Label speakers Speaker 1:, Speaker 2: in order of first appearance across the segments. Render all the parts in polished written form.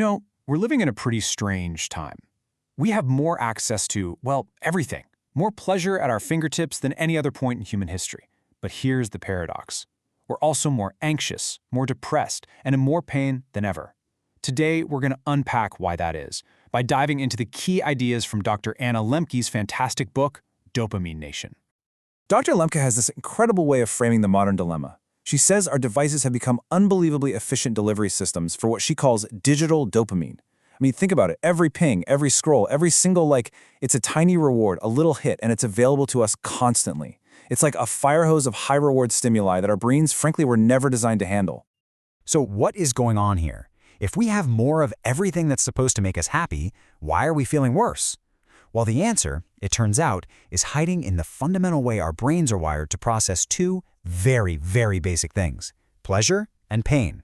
Speaker 1: We're living in a pretty strange time. We have more access to, well, everything. More pleasure at our fingertips than any other point in human history. But here's the paradox. We're also more anxious, more depressed, and in more pain than ever. Today, we're going to unpack why that is by diving into the key ideas from Dr. Anna Lembke's fantastic book, Dopamine Nation.
Speaker 2: Dr. Lembke has this incredible way of framing the modern dilemma. She says our devices have become unbelievably efficient delivery systems for what she calls digital dopamine. I mean, think about it. Every ping, every scroll, every single like, it's a tiny reward, a little hit, and it's available to us constantly. It's like a fire hose of high-reward stimuli that our brains, frankly, were never designed to handle.
Speaker 3: So what is going on here? If we have more of everything that's supposed to make us happy, why are we feeling worse? Well, the answer, it turns out, is hiding in the fundamental way our brains are wired to process two very, very basic things: pleasure and pain.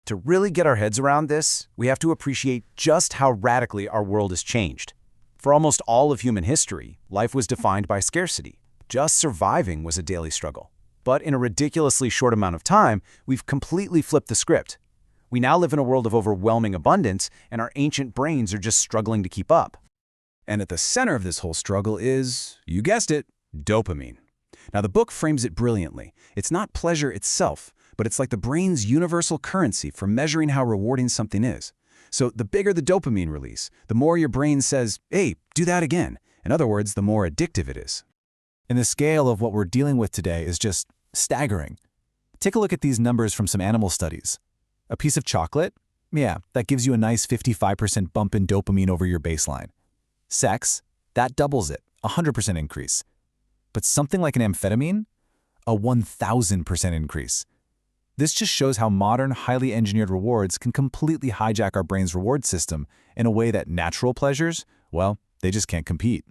Speaker 4: To really get our heads around this, we have to appreciate just how radically our world has changed. For almost all of human history, life was defined by scarcity. Just surviving was a daily struggle. But in a ridiculously short amount of time, we've completely flipped the script. We now live in a world of overwhelming abundance, and our ancient brains are just struggling to keep up.
Speaker 5: And at the center of this whole struggle is, you guessed it, dopamine. Now, the book frames it brilliantly. It's not pleasure itself, but it's like the brain's universal currency for measuring how rewarding something is. So the bigger the dopamine release, the more your brain says, hey, do that again. In other words, the more addictive it is.
Speaker 2: And the scale of what we're dealing with today is just staggering. Take a look at these numbers from some animal studies. A piece of chocolate? Yeah, that gives you a nice 55% bump in dopamine over your baseline. Sex? That doubles it, 100% increase. But something like an amphetamine? A 1,000% increase. This just shows how modern, highly engineered rewards can completely hijack our brain's reward system in a way that natural pleasures, well, they just can't compete.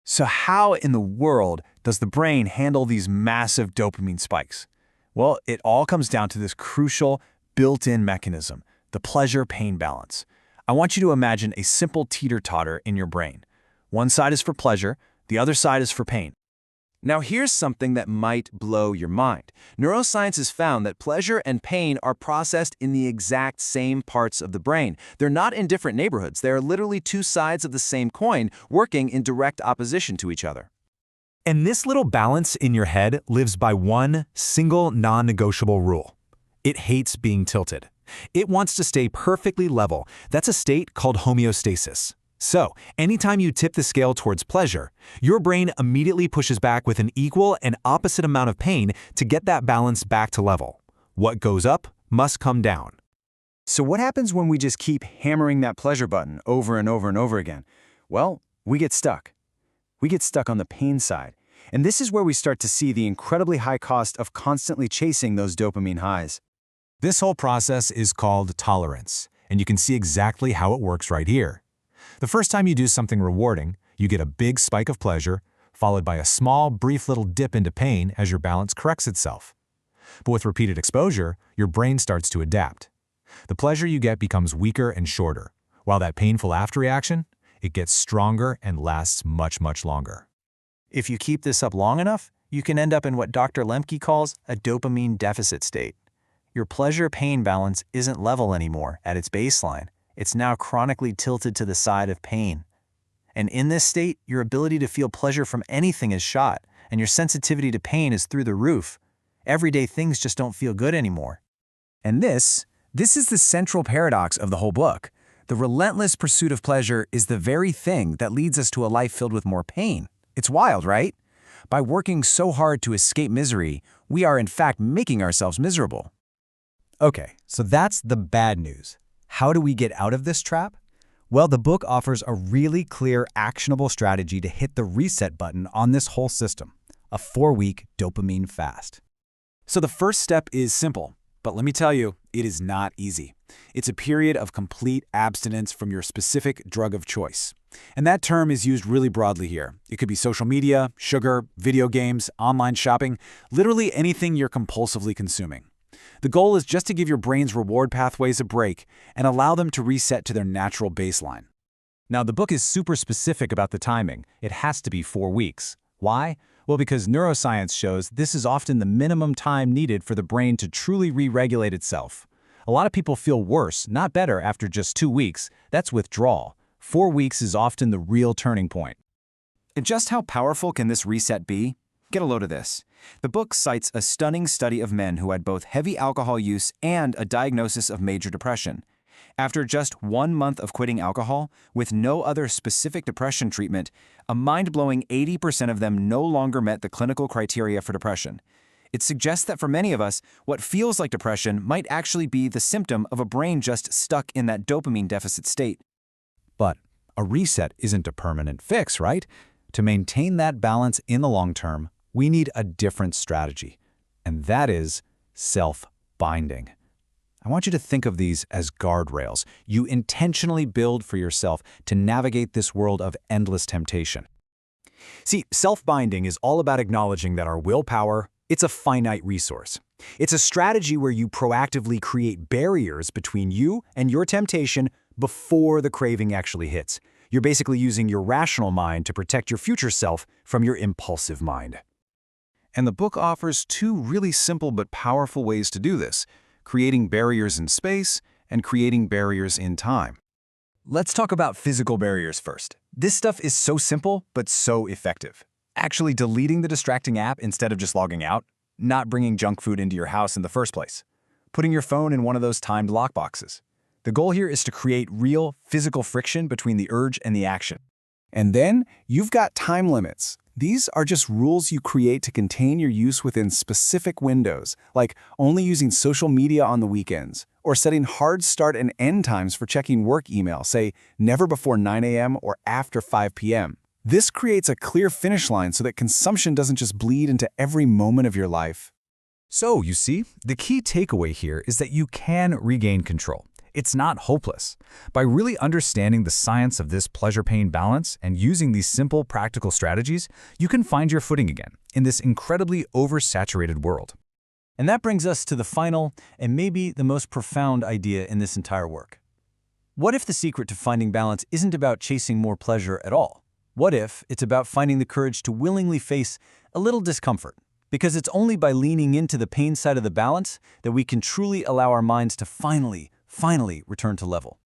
Speaker 1: So how in the world does the brain handle these massive dopamine spikes? Well, it all comes down to this crucial built-in mechanism, the pleasure-pain balance. I want you to imagine a simple teeter-totter in your brain. One side is for pleasure, the other side is for pain. Now here's something that might blow your mind. Neuroscience has found that pleasure and pain are processed in the exact same parts of the brain. They're not in different neighborhoods. They are literally two sides of the same coin working in direct opposition to each other.
Speaker 3: And this little balance in your head lives by one single non-negotiable rule. It hates being tilted. It wants to stay perfectly level. That's a state called homeostasis. So, anytime you tip the scale towards pleasure, your brain immediately pushes back with an equal and opposite amount of pain to get that balance back to level. What goes up must come down.
Speaker 1: So what happens when we just keep hammering that pleasure button over and over and over again? Well, we get stuck. We get stuck on the pain side. And this is where we start to see the incredibly high cost of constantly chasing those dopamine highs.
Speaker 3: This whole process is called tolerance, and you can see exactly how it works right here. The first time you do something rewarding, you get a big spike of pleasure, followed by a small, brief little dip into pain as your balance corrects itself. But with repeated exposure, your brain starts to adapt. The pleasure you get becomes weaker and shorter, while that painful afterreaction, it gets stronger and lasts much, much longer.
Speaker 1: If you keep this up long enough, you can end up in what Dr. Lembke calls a dopamine deficit state. Your pleasure-pain balance isn't level anymore at its baseline. It's now chronically tilted to the side of pain. And in this state, your ability to feel pleasure from anything is shot, and your sensitivity to pain is through the roof. Everyday things just don't feel good anymore. And this is the central paradox of the whole book. The relentless pursuit of pleasure is the very thing that leads us to a life filled with more pain. It's wild, right? By working so hard to escape misery, we are in fact making ourselves miserable.
Speaker 3: Okay, so that's the bad news. How do we get out of this trap? Well, the book offers a really clear, actionable strategy to hit the reset button on this whole system: a 4-week dopamine fast.
Speaker 1: So the first step is simple, but let me tell you, it is not easy. It's a period of complete abstinence from your specific drug of choice. And that term is used really broadly here. It could be social media, sugar, video games, online shopping, literally anything you're compulsively consuming. The goal is just to give your brain's reward pathways a break and allow them to reset to their natural baseline. Now, the book is super specific about the timing. It has to be 4 weeks. Why? Well, because neuroscience shows this is often the minimum time needed for the brain to truly re-regulate itself.
Speaker 2: A lot of people feel worse, not better, after just 2 weeks. That's withdrawal. 4 weeks is often the real turning point.
Speaker 1: And just how powerful can this reset be? Get a load of this. The book cites a stunning study of men who had both heavy alcohol use and a diagnosis of major depression. After just 1 month of quitting alcohol, with no other specific depression treatment, a mind-blowing 80% of them no longer met the clinical criteria for depression. It suggests that for many of us, what feels like depression might actually be the symptom of a brain just stuck in that dopamine deficit state.
Speaker 2: But a reset isn't a permanent fix, right? To maintain that balance in the long term, we need a different strategy, and that is self-binding. I want you to think of these as guardrails you intentionally build for yourself to navigate this world of endless temptation.
Speaker 3: See, self-binding is all about acknowledging that our willpower, it's a finite resource. It's a strategy where you proactively create barriers between you and your temptation before the craving actually hits. You're basically using your rational mind to protect your future self from your impulsive mind.
Speaker 5: And the book offers 2 really simple but powerful ways to do this: creating barriers in space and creating barriers in time.
Speaker 3: Let's talk about physical barriers first. This stuff is so simple, but so effective. Actually deleting the distracting app instead of just logging out, not bringing junk food into your house in the first place, putting your phone in one of those timed lockboxes. The goal here is to create real physical friction between the urge and the action.
Speaker 5: And then you've got time limits. These are just rules you create to contain your use within specific windows, like only using social media on the weekends, or setting hard start and end times for checking work email, say never before 9 a.m. or after 5 p.m. This creates a clear finish line so that consumption doesn't just bleed into every moment of your life.
Speaker 3: So, you see, the key takeaway here is that you can regain control. It's not hopeless. By really understanding the science of this pleasure-pain balance and using these simple, practical strategies, you can find your footing again in this incredibly oversaturated world.
Speaker 1: And that brings us to the final and maybe the most profound idea in this entire work. What if the secret to finding balance isn't about chasing more pleasure at all? What if it's about finding the courage to willingly face a little discomfort? Because it's only by leaning into the pain side of the balance that we can truly allow our minds to finally return to level.